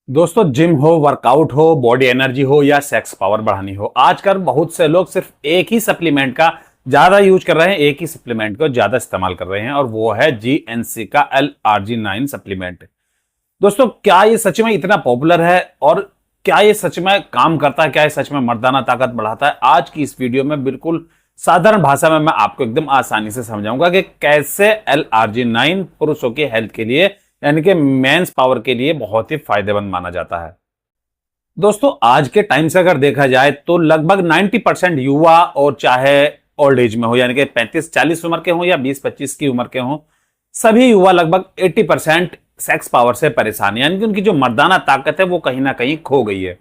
दोस्तों, जिम हो, वर्कआउट हो, बॉडी एनर्जी हो या सेक्स पावर बढ़ानी हो, आजकल बहुत से लोग सिर्फ एक ही सप्लीमेंट का ज्यादा यूज कर रहे हैं, एक ही सप्लीमेंट को ज्यादा इस्तेमाल कर रहे हैं और वो है जीएनसी का LRG9 सप्लीमेंट। दोस्तों, क्या ये सच में इतना पॉपुलर है और क्या ये सच में काम करता है? क्या ये सच में मर्दाना ताकत बढ़ाता है? आज की इस वीडियो में बिल्कुल साधारण भाषा में मैं आपको एकदम आसानी से समझाऊंगा कि कैसे LRG9 पुरुषों की हेल्थ के लिए यानी कि मेंस पावर के लिए बहुत ही फायदेमंद माना जाता है। दोस्तों, आज के टाइम से अगर देखा जाए तो लगभग 90% युवा, और चाहे ओल्ड एज में हो यानी कि 35-40 उम्र के हो या 20-25 की उम्र के हो, सभी युवा लगभग 80% सेक्स पावर से परेशान है, यानी कि उनकी जो मर्दाना ताकत है वो कहीं ना कहीं खो गई है।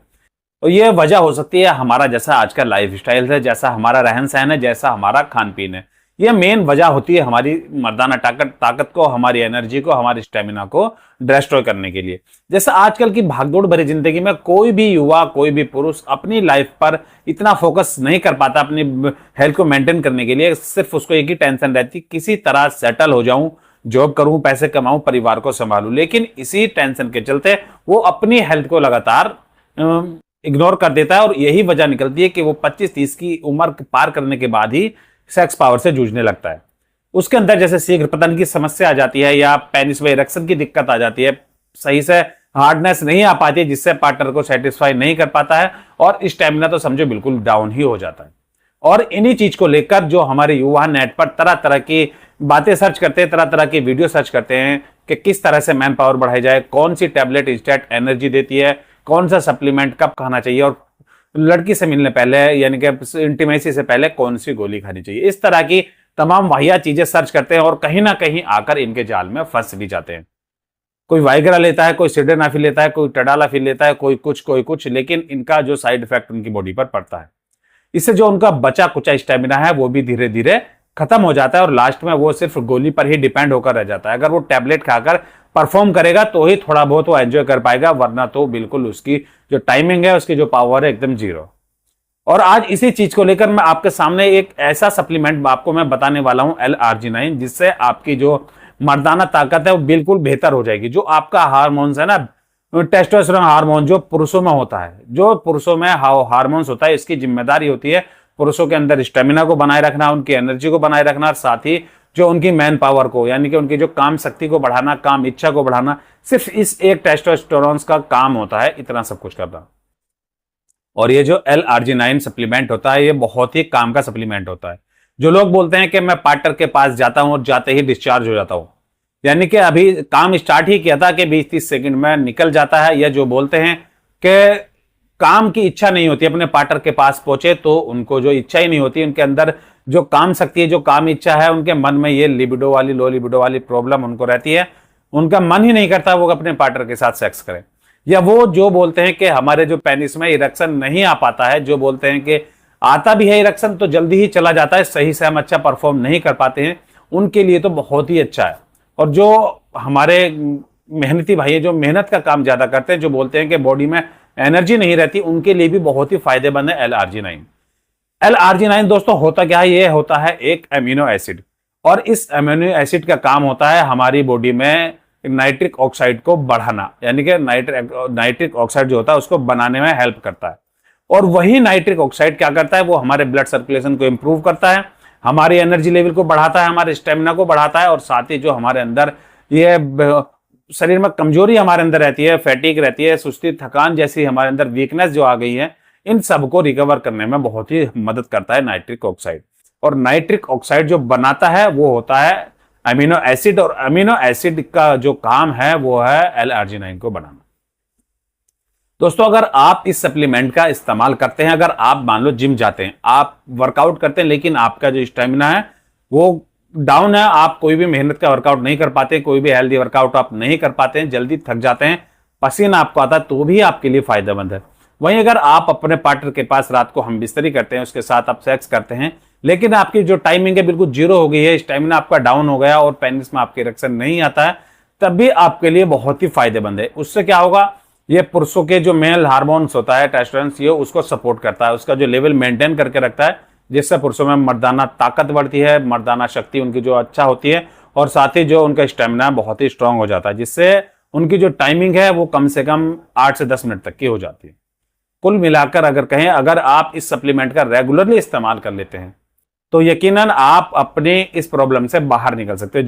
तो ये वजह हो सकती है हमारा जैसा आज का लाइफ स्टाइल है, जैसा हमारा रहन सहन है, जैसा हमारा खान पीन है। ये मेन वजह होती है हमारी मर्दाना ताकत को, हमारी एनर्जी को, हमारी स्टेमिना को डिस्ट्रॉय करने के लिए। जैसे आजकल की भागदौड़ भरी जिंदगी में कोई भी युवा, कोई भी पुरुष अपनी लाइफ पर इतना फोकस नहीं कर पाता अपनी हेल्थ को मेंटेन करने के लिए। सिर्फ उसको एक ही टेंशन रहती, किसी तरह सेटल हो जाऊं, जॉब करूं, पैसे कमाऊं, परिवार को संभालूं। लेकिन इसी टेंशन के चलते वो अपनी हेल्थ को लगातार इग्नोर कर देता है और यही वजह निकलती है कि वो 25-30 की उम्र पार करने के बाद ही सेक्स पावर से जूझने लगता है। उसके अंदर जैसे शीघ्र पतन की समस्या आ जाती है या पेनिस में इरेक्शन की दिक्कत आ जाती है, सही से हार्डनेस नहीं आ पाती है जिससे पार्टनर को सेटिस्फाई नहीं कर पाता है और स्टेमिना तो समझो बिल्कुल डाउन ही हो जाता है। और इन्हीं चीज को लेकर जो हमारे युवा नेट पर तरह तरह की बातें सर्च करते हैं, तरह तरह की वीडियो सर्च करते हैं कि किस तरह से मैन पावर बढ़ाई जाए, कौन सी टैबलेट इंस्टेंट एनर्जी देती है, कौन सा सप्लीमेंट कब खाना चाहिए और लड़की से मिलने पहले यानी कि इंटीमेसी से पहले कौन सी गोली खानी चाहिए। इस तरह की तमाम वाहियात चीजें सर्च करते हैं और कहीं ना कहीं आकर इनके जाल में फंस भी जाते हैं। कोई वाइग्रा लेता है, कोई सिल्डेनाफिल लेता है, कोई टडालाफिल लेता है, कोई कुछ, लेकिन इनका जो साइड इफेक्ट उनकी बॉडी पर पड़ता है, इससे जो उनका बचा कुचा स्टेमिना है वो भी धीरे धीरे खत्म हो जाता है और लास्ट में वो सिर्फ गोली पर ही डिपेंड होकर रह जाता है। अगर वो टैबलेट खाकर परफॉर्म करेगा तो ही थोड़ा बहुत वो एंजॉय कर पाएगा, वरना तो बिल्कुल उसकी जो टाइमिंग है, उसकी जो पावर है, एकदम जीरो। और आज इसी चीज को लेकर मैं आपके सामने एक ऐसा सप्लीमेंट आपको मैं बताने वाला हूं LRG9, जिससे आपकी जो मर्दाना ताकत है वो बिल्कुल बेहतर हो जाएगी। जो आपका हार्मोन्स है ना, टेस्टोस्टेरोन हार्मोन जो पुरुषों में होता है, जो पुरुषों में हार्मोन्स होता है, इसकी जिम्मेदारी होती है पुरुषों के अंदर स्टेमिना को बनाए रखना, उनकी एनर्जी को बनाए रखना और साथ ही जो उनकी मैन पावर को यानी कि उनकी जो काम शक्ति को बढ़ाना, काम इच्छा को बढ़ाना, सिर्फ इस एक टेस्टोस्टेरोन का काम होता है इतना सब कुछ करना। और ये जो LRG9 सप्लीमेंट होता है ये बहुत ही काम का सप्लीमेंट होता है। जो लोग बोलते हैं कि मैं पार्टनर के पास जाता हूं और जाते ही डिस्चार्ज हो जाता हूं, यानी कि अभी काम स्टार्ट ही किया था कि 20-30 सेकंड में निकल जाता है, या जो बोलते हैं कि काम की इच्छा नहीं होती अपने पार्टनर के पास पहुंचे तो उनको जो इच्छा ही नहीं होती, उनके अंदर जो काम शक्ति है, जो काम इच्छा है, उनके मन में ये लिबिडो वाली, लो लिबिडो वाली प्रॉब्लम उनको रहती है, उनका मन ही नहीं करता वो अपने पार्टनर के साथ सेक्स करें। या वो जो बोलते हैं कि हमारे जो पेनिस में इरेक्शन नहीं आ पाता है, जो बोलते हैं कि आता भी है इरेक्शन तो जल्दी ही चला जाता है, सही से हम अच्छा परफॉर्म नहीं कर पाते हैं, उनके लिए तो बहुत ही अच्छा है। और जो हमारे मेहनती भाई जो मेहनत का काम ज्यादा करते हैं, जो बोलते हैं कि बॉडी में एनर्जी नहीं रहती, उनके लिए भी बहुत ही फायदेमंद है LRG9। LRG9 दोस्तों होता क्या है? ये होता है एक एमिनो एसिड, और इस एमिनो एसिड का काम होता है हमारी बॉडी में नाइट्रिक ऑक्साइड को बढ़ाना, यानी कि नाइट्रिक ऑक्साइड जो होता है उसको बनाने में हेल्प करता है। और वही नाइट्रिक ऑक्साइड क्या करता है? वो हमारे ब्लड सर्कुलेशन को इंप्रूव करता है, हमारी एनर्जी लेवल को बढ़ाता है, हमारे स्टेमिना को बढ़ाता है और साथ ही जो हमारे अंदर ये शरीर में कमजोरी हमारे अंदर रहती है, फैटिक रहती है, सुस्ती, थकान जैसी हमारे अंदर वीकनेस जो आ गई है, इन सबको रिकवर करने में बहुत ही मदद करता है नाइट्रिक ऑक्साइड। और नाइट्रिक ऑक्साइड जो बनाता है वो होता है अमीनो एसिड, और अमीनो एसिड का जो काम है वो है LRG9 को बनाना। दोस्तों, अगर आप इस सप्लीमेंट का इस्तेमाल करते हैं, अगर आप मान लो जिम जाते हैं, आप वर्कआउट करते हैं, लेकिन आपका जो स्टेमिना है वो डाउन है, आप कोई भी मेहनत का वर्कआउट नहीं कर पाते, कोई भी हेल्दी वर्कआउट आप नहीं कर पाते हैं, जल्दी थक जाते हैं, पसीना आपको आता है, तो भी आपके लिए फायदेमंद है। वहीं अगर आप अपने पार्टनर के पास रात को हम बिस्तरी करते हैं, उसके साथ आप सेक्स करते हैं, लेकिन आपकी जो टाइमिंग है बिल्कुल जीरो हो गई है, स्टेमिना आपका डाउन हो गया और पेनिस में आपके इरेक्शन नहीं आता है, तब भी आपके लिए बहुत ही फायदेमंद है। उससे क्या होगा? ये पुरुषों के जो मेल हार्मोन्स होता है टेस्टोस्टेरोन, ये उसको सपोर्ट करता है, उसका जो लेवल मेंटेन करके रखता है, जिससे पुरुषों में मर्दाना ताकत बढ़ती है, मर्दाना शक्ति उनकी जो अच्छा होती है और साथ ही जो उनका स्टेमिना बहुत ही स्ट्रांग हो जाता है, जिससे उनकी जो टाइमिंग है वो कम से कम 8 से 10 मिनट तक की हो जाती है। कुल मिलाकर अगर कहें, अगर आप इस सप्लीमेंट का रेगुलरली इस्तेमाल कर लेते हैं तो यकीनन आप अपने इस प्रॉब्लम से बाहर निकल सकते हैं।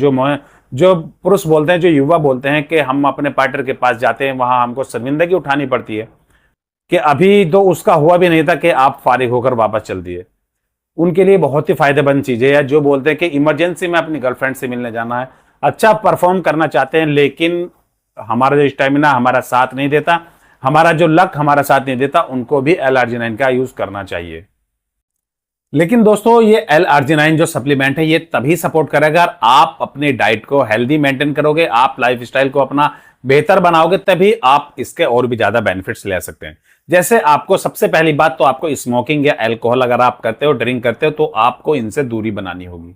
जो पुरुष बोलते हैं, जो युवा बोलते हैं कि हम अपने पार्टनर के पास जाते हैं, वहां हमको शर्मिंदगी उठानी पड़ती है कि अभी तो उसका हुआ भी नहीं था कि आप फारिग होकर वापस चल दिए, उनके लिए बहुत ही फायदेमंद चीजें है। जो बोलते हैं कि इमरजेंसी में अपनी गर्लफ्रेंड से मिलने जाना है, अच्छा परफॉर्म करना चाहते हैं, लेकिन हमारा जो स्टेमिना हमारा साथ नहीं देता, हमारा जो लक हमारा साथ नहीं देता, उनको भी L-आर्जिनाइन का यूज करना चाहिए। लेकिन दोस्तों ये L-आर्जिनाइन जो सप्लीमेंट है ये तभी सपोर्ट करेगा अगर आप अपने डाइट को हेल्दी मेंटेन करोगे, आप लाइफस्टाइल को अपना बेहतर बनाओगे, तभी आप इसके और भी ज्यादा बेनिफिट्स ले सकते हैं। जैसे आपको सबसे पहली बात तो आपको स्मोकिंग या अल्कोहल अगर आप करते हो, ड्रिंक करते हो, तो आपको इनसे दूरी बनानी होगी।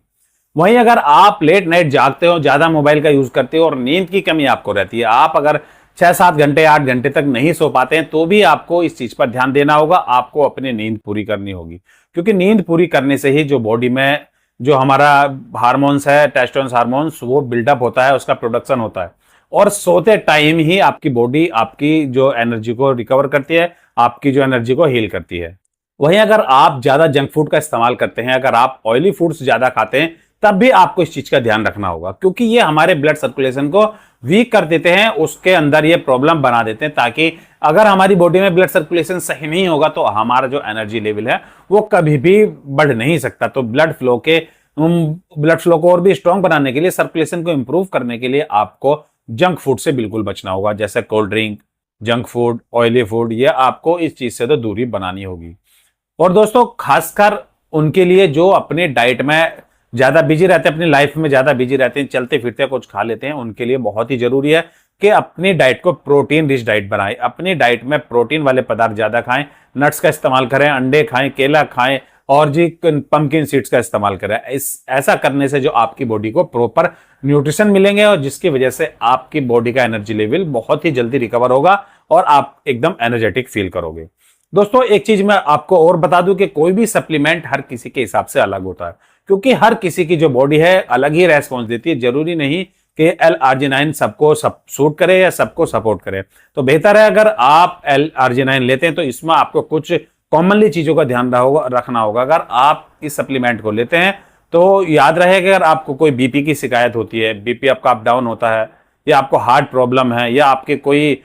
वहीं अगर आप लेट नाइट जागते हो, ज्यादा मोबाइल का यूज करते हो और नींद की कमी आपको रहती है, आप अगर 6-7 घंटे 8 घंटे तक नहीं सो पाते हैं, तो भी आपको इस चीज पर ध्यान देना होगा। आपको अपनी नींद पूरी करनी होगी, क्योंकि नींद पूरी करने से ही जो बॉडी में जो हमारा हार्मोन्स है, टेस्टोस्टेरोन हार्मोन्स, वो बिल्डअप होता है, उसका प्रोडक्शन होता है। और सोते टाइम ही आपकी बॉडी आपकी जो एनर्जी को रिकवर करती है, आपकी जो एनर्जी को हील करती है। वहीं अगर आप ज्यादा जंक फूड का इस्तेमाल करते हैं, अगर आप ऑयली फूड्स ज्यादा खाते हैं, तब भी आपको इस चीज का ध्यान रखना होगा, क्योंकि ये हमारे ब्लड सर्कुलेशन को वीक कर देते हैं, उसके अंदर ये प्रॉब्लम बना देते हैं। ताकि अगर हमारी बॉडी में ब्लड सर्कुलेशन सही नहीं होगा तो हमारा जो एनर्जी लेवल है वो कभी भी बढ़ नहीं सकता। तो ब्लड फ्लो को और भी स्ट्रांग बनाने के लिए, सर्कुलेशन को इंप्रूव करने के लिए आपको जंक फूड से बिल्कुल बचना होगा, जैसे cold drink, junk food, oily food, ये आपको इस चीज से तो दूरी बनानी होगी। और दोस्तों खासकर उनके लिए जो अपने डाइट में ज्यादा बिजी रहते हैं, अपनी लाइफ में ज्यादा बिजी रहते हैं, चलते फिरते कुछ खा लेते हैं, उनके लिए बहुत ही जरूरी है कि अपनी डाइट को प्रोटीन रिच डाइट बनाएं। अपनी डाइट में प्रोटीन वाले पदार्थ ज्यादा खाएं, नट्स का इस्तेमाल करें, अंडे खाएं, केला खाएं और जी पंपकिन सीड्स का इस्तेमाल करें। ऐसा करने से जो आपकी बॉडी को प्रॉपर न्यूट्रिशन मिलेंगे और जिसकी वजह से आपकी बॉडी का एनर्जी लेवल बहुत ही जल्दी रिकवर होगा और आप एकदम एनर्जेटिक फील करोगे। दोस्तों एक चीज मैं आपको और बता दूं कि कोई भी सप्लीमेंट हर किसी के हिसाब से अलग होता है, क्योंकि हर किसी की जो बॉडी है अलग ही रेस्पॉन्स देती है। जरूरी नहीं कि L-आर्जिनाइन सबको सूट करे या सबको सपोर्ट करे। तो बेहतर है अगर आप L-आर्जिनाइन लेते हैं तो इसमें आपको कुछ कॉमनली चीजों का ध्यान रखना होगा। अगर आप इस सप्लीमेंट को लेते हैं तो याद रहे कि अगर आपको कोई बीपी की शिकायत होती है, बीपी आपका अप डाउन होता है, या आपको हार्ट प्रॉब्लम है, या आपके कोई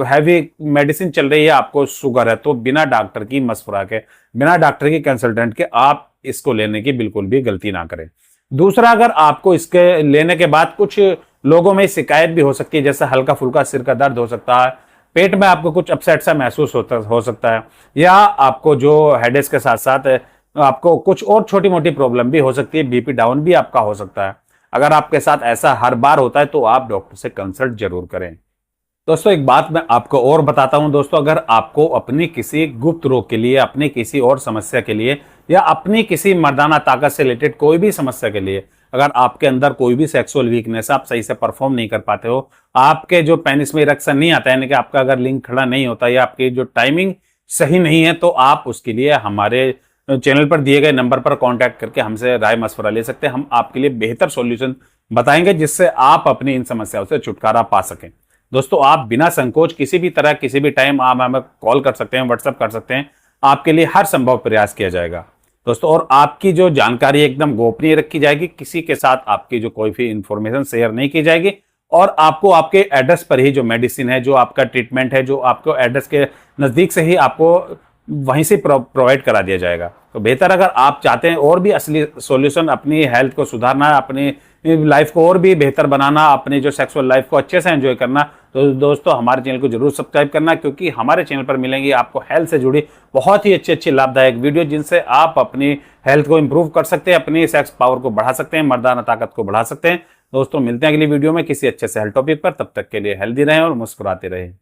हैवी मेडिसिन चल रही है, आपको शुगर है, तो बिना डॉक्टर की मशवरा के, बिना डॉक्टर की कंसल्टेंट के आप इसको लेने की बिल्कुल भी गलती ना करें। दूसरा, अगर आपको इसके लेने के बाद कुछ लोगों में शिकायत भी हो सकती है, जैसे हल्का फुल्का सिर का दर्द हो सकता है, पेट में आपको कुछ अपसेट सा महसूस हो सकता है, या आपको जो हेडेक के साथ साथ आपको कुछ और छोटी मोटी प्रॉब्लम भी हो सकती है, बीपी डाउन भी आपका हो सकता है। अगर आपके साथ ऐसा हर बार होता है तो आप डॉक्टर से कंसल्ट जरूर करें। दोस्तों एक बात मैं आपको और बताता हूं दोस्तों, अगर आपको अपनी किसी गुप्त रोग के लिए, अपनी किसी और समस्या के लिए, या अपनी किसी मर्दाना ताकत से रिलेटेड कोई भी समस्या के लिए, अगर आपके अंदर कोई भी सेक्सुअल वीकनेस, आप सही से परफॉर्म नहीं कर पाते हो, आपके जो पेनिस में इरेक्शन नहीं आता है, यानी कि आपका अगर लिंग खड़ा नहीं होता, या आपकी जो टाइमिंग सही नहीं है, तो आप उसके लिए हमारे चैनल पर दिए गए नंबर पर कांटेक्ट करके हमसे राय मशवरा ले सकते हैं। हम आपके लिए बेहतर सॉल्यूशन बताएंगे जिससे आप अपनी इन समस्याओं से छुटकारा पा सकें। दोस्तों आप बिना संकोच किसी भी तरह, किसी भी टाइम आप हमें कॉल कर सकते हैं, व्हाट्सएप कर सकते हैं, आपके लिए हर संभव प्रयास किया जाएगा दोस्तों। और आपकी जो जानकारी एकदम गोपनीय रखी जाएगी, किसी के साथ आपकी जो कोई भी इंफॉर्मेशन शेयर नहीं की जाएगी, और आपको आपके एड्रेस पर ही जो मेडिसिन है, जो आपका ट्रीटमेंट है, जो आपको एड्रेस के नजदीक से ही आपको वहीं से प्रोवाइड करा दिया जाएगा। तो बेहतर, अगर आप चाहते हैं और भी असली सॉल्यूशन, अपनी हेल्थ को सुधारना, अपनी लाइफ को और भी बेहतर बनाना, अपनी जो सेक्सुअल लाइफ को अच्छे से एंजॉय करना, तो दोस्तों हमारे चैनल को जरूर सब्सक्राइब करना, क्योंकि हमारे चैनल पर मिलेंगी आपको हेल्थ से जुड़ी बहुत ही अच्छी लाभदायक वीडियो, जिनसे आप अपनी हेल्थ को इंप्रूव कर सकते हैं, अपनी सेक्स पावर को बढ़ा सकते हैं, मर्दाना ताकत को बढ़ा सकते हैं। दोस्तों मिलते हैं अगली वीडियो में किसी अच्छे से हेल्थ टॉपिक पर। तब तक के लिए हेल्दी रहें और मुस्कुराते रहें।